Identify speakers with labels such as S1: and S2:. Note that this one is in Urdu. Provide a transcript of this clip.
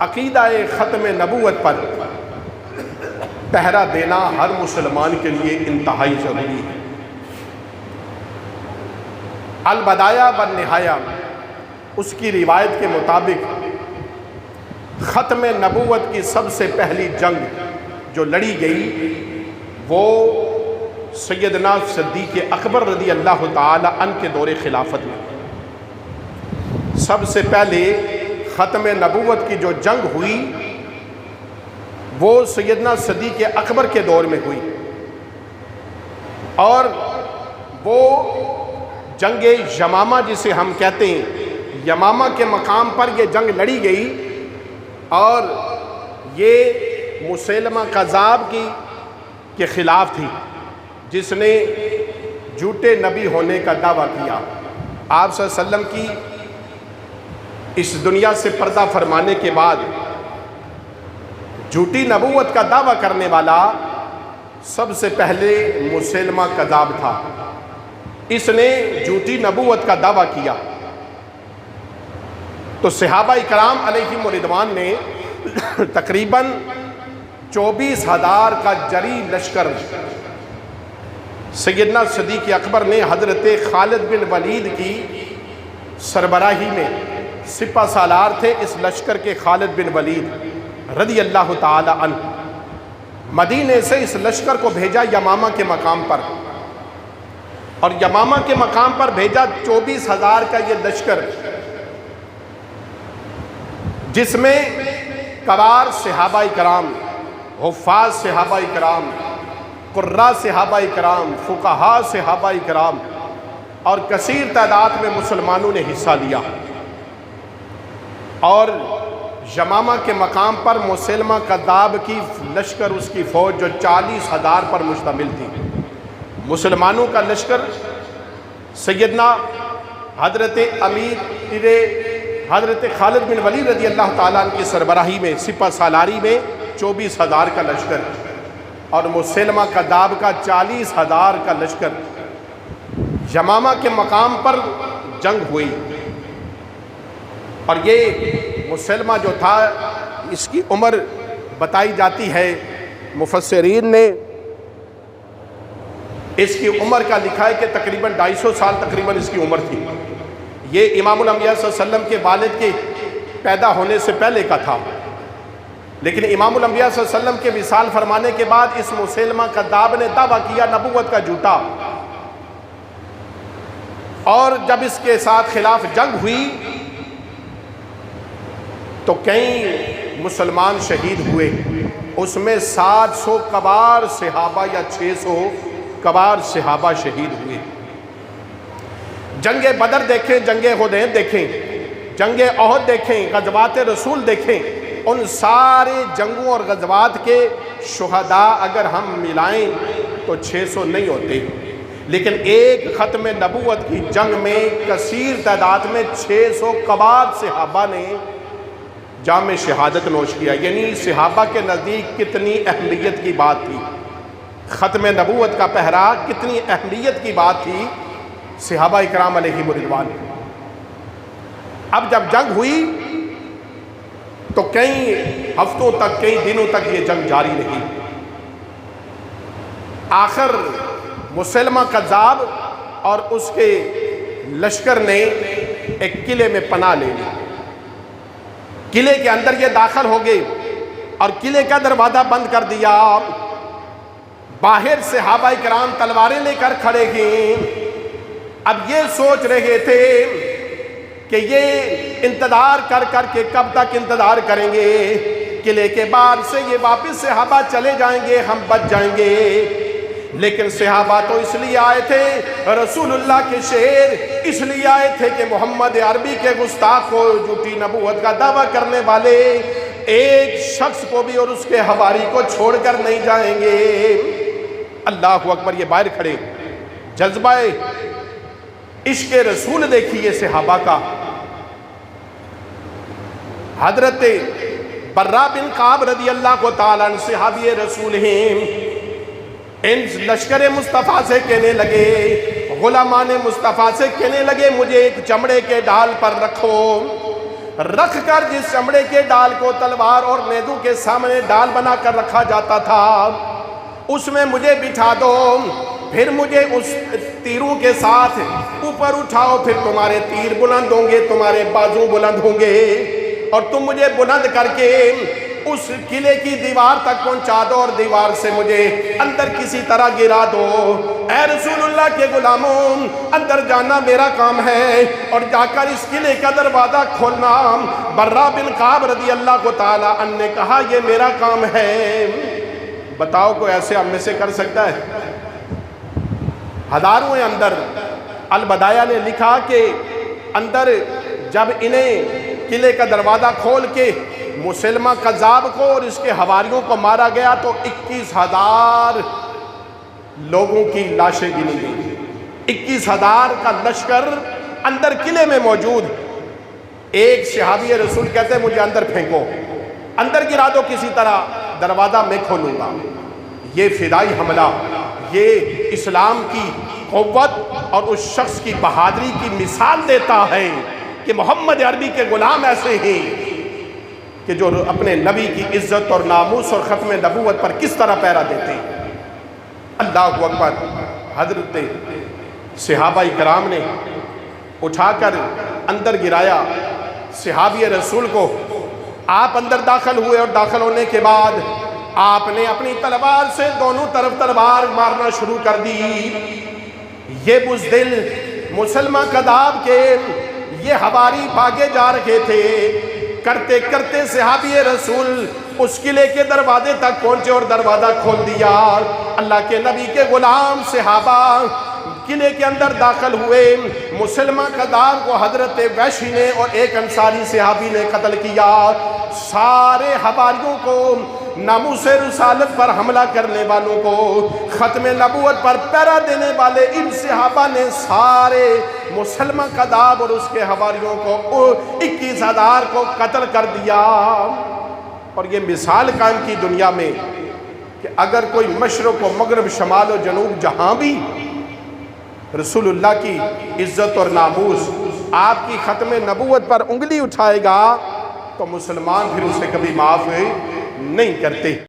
S1: عقیدہ ختم نبوت پر پہرا دینا ہر مسلمان کے لیے انتہائی ضروری ہے۔ البدایہ والنہایہ اس کی روایت کے مطابق ختم نبوت کی سب سے پہلی جنگ جو لڑی گئی وہ سیدنا صدیق اکبر رضی اللہ تعالی عنہ کے دور خلافت میں سب سے پہلے ختم نبوت کی جو جنگ ہوئی وہ سیدنا صدیق اکبر کے دور میں ہوئی، اور وہ جنگ یمامہ جسے ہم کہتے ہیں، یمامہ کے مقام پر یہ جنگ لڑی گئی، اور یہ مسیلمہ کذاب کے خلاف تھی جس نے جھوٹے نبی ہونے کا دعویٰ کیا۔ آپ صلی اللہ علیہ وسلم کی اس دنیا سے پردہ فرمانے کے بعد جھوٹی نبوت کا دعویٰ کرنے والا سب سے پہلے مسیلمہ کذاب تھا۔ اس نے جھوٹی نبوت کا دعویٰ کیا تو صحابہ کرام علیہم رضوان نے تقریباً 24,000 کا جری لشکر سیدنا صدیق اکبر نے حضرت خالد بن ولید کی سربراہی میں، سپہ سالار تھے اس لشکر کے خالد بن ولید رضی اللہ تعالی عنہ، مدینے سے اس لشکر کو بھیجا یمامہ کے مقام پر، اور یمامہ کے مقام پر بھیجا 24,000 کا یہ لشکر، جس میں کبار صحابہ کرام، حفاظ صحابہ کرام، قراء صحابہ کرام، فقہاء صحابہ کرام اور کثیر تعداد میں مسلمانوں نے حصہ لیا، اور یمامہ کے مقام پر مسیلمہ کذاب کی لشکر، اس کی فوج جو 40,000 پر مشتمل تھی، مسلمانوں کا لشکر سیدنا حضرت امیر حضرت خالد بن ولید رضی اللہ تعالیٰ عنہ کی سربراہی میں، سپہ سالاری میں 24,000 کا لشکر، اور مسیلمہ کذاب کا 40,000 کا لشکر یمامہ کے مقام پر جنگ ہوئی۔ اور یہ مسیلمہ جو تھا اس کی عمر بتائی جاتی ہے، مفسرین نے اس کی عمر کا لکھا ہے کہ تقریباً 250 سال تقریباً اس کی عمر تھی۔ یہ امام الانبیاء صلی اللہ علیہ وسلم کے والد کے پیدا ہونے سے پہلے کا تھا، لیکن امام الانبیاء صلی اللہ علیہ وسلم کے وصال فرمانے کے بعد اس مسیلمہ کذاب نے دعویٰ کیا نبوت کا جھوٹا، اور جب اس کے ساتھ خلاف جنگ ہوئی تو کئی مسلمان شہید ہوئے، اس میں 700 کبار صحابہ یا 600 کبار صحابہ شہید ہوئے۔ جنگ بدر دیکھیں، جنگ حنین دیکھیں، جنگ احد دیکھیں، غزوات رسول دیکھیں، ان سارے جنگوں اور غزوات کے شہداء اگر ہم ملائیں تو 600 نہیں ہوتے، لیکن ایک ختم نبوت کی جنگ میں کثیر تعداد میں 600 کبار صحابہ نے جام شہادت نوش کیا، یعنی صحابہ کے نزدیک کتنی اہمیت کی بات تھی، ختم نبوت کا پہرا کتنی اہمیت کی بات تھی صحابہ اکرام علیہم رضوان۔ اب جب جنگ ہوئی تو کئی ہفتوں تک، کئی دنوں تک یہ جنگ جاری رہی، آخر مسیلمہ کذاب اور اس کے لشکر نے ایک قلعے میں پناہ لے لی، قلعے کے اندر یہ داخل ہو گئے اور قلعے کا دروازہ بند کر دیا، باہر صحابہ کرام تلواریں لے کر کھڑے ہیں، اب یہ سوچ رہے تھے کہ یہ انتظار کر کر کے کب تک انتظار کریں گے، قلعے کے باہر سے یہ واپس صحابہ چلے جائیں گے، ہم بچ جائیں گے، لیکن صحابہ تو اس لیے آئے تھے، رسول اللہ کے شعر اس لیے آئے تھے کہ محمد عربی کے گستاخ کو، جھوٹی نبوت کا دعویٰ کرنے والے ایک شخص کو بھی اور اس کے حواری کو چھوڑ کر نہیں جائیں گے۔ اللہ اکبر، یہ باہر کھڑے، جذبہ عشق رسول دیکھیے صحابہ کا۔ حضرت برا بن کعب رضی اللہ تعالیٰ عنہ صحابی رسول ہیں، ان لشکر مصطفیٰ سے کہنے لگے، غلامان مصطفیٰ سے کہنے لگے مجھے ایک چمڑے کے ڈھال پر رکھو، رکھ کر جس چمڑے کے ڈال کو تلوار اور نیزوں کے سامنے ڈال بنا کر رکھا جاتا تھا اس میں مجھے بٹھا دو، پھر مجھے اس تیروں کے ساتھ اوپر اٹھاؤ، پھر تمہارے تیر بلند ہوں گے، تمہارے بازو بلند ہوں گے، اور تم مجھے بلند کر کے اس قلعے کی دیوار تک پہنچا دو اور دیوار سے مجھے اندر کسی طرح گرا دو۔ اے رسول اللہ کے غلاموں، اندر جانا میرا کام ہے اور جا کر اس قلعے کا دروازہ کھولنا۔ برا بن کعب رضی اللہ تعالیٰ عنہ نے کہا یہ میرا کام ہے۔ بتاؤ کوئی ایسے ہم میں سے کر سکتا ہے؟ ہزاروں ہیں اندر۔ البدایہ نے لکھا کہ اندر جب انہیں قلعے کا دروازہ کھول کے مسلمہ کذاب کو اور اس کے حواریوں کو مارا گیا تو 21,000 لوگوں کی لاشیں گنی گئی۔ 21,000 کا لشکر اندر قلعے میں موجود۔ ایک صحابی رسول کہتے ہیں مجھے اندر پھینکو، اندر گرا دو کسی طرح، دروازہ میں کھولوں گا۔ یہ فدائی حملہ، یہ اسلام کی قوت اور اس شخص کی بہادری کی مثال دیتا ہے کہ محمد عربی کے غلام ایسے ہیں کہ جو اپنے نبی کی عزت اور ناموس اور ختم نبوت پر کس طرح پہرا دیتے ہیں۔ اللہ اکبر۔ حضرت صحابہ کرام نے اٹھا کر اندر گرایا صحابی رسول کو۔ آپ اندر داخل ہوئے اور داخل ہونے کے بعد آپ نے اپنی تلوار سے دونوں طرف تلوار مارنا شروع کر دی۔ یہ بزدل مسلمہ کذاب کے یہ حواری بھاگے جا رہے تھے۔ کرتے کرتے صحابی رسول اس قلعے کے دروازے تک پہنچے اور دروازہ کھول دیا۔ اللہ کے نبی کے غلام صحابہ قلعے کے اندر داخل ہوئے۔ مسلمہ کذاب کو حضرت وحشی نے اور ایک انصاری صحابی نے قتل کیا۔ سارے حواریوں کو، ناموس رسالت پر حملہ کرنے والوں کو، ختم نبوت پر پہرا دینے والے ان صحابہ نے سارے مسلمہ کذاب اور اس کے حواریوں کو 21,000 کو قتل کر دیا۔ اور یہ مثال قائم کی دنیا میں کہ اگر کوئی مشرق و مغرب، شمال و جنوب جہاں بھی رسول اللہ کی عزت اور ناموس، آپ کی ختم نبوت پر انگلی اٹھائے گا تو مسلمان پھر اسے کبھی معاف نہیں کرتے۔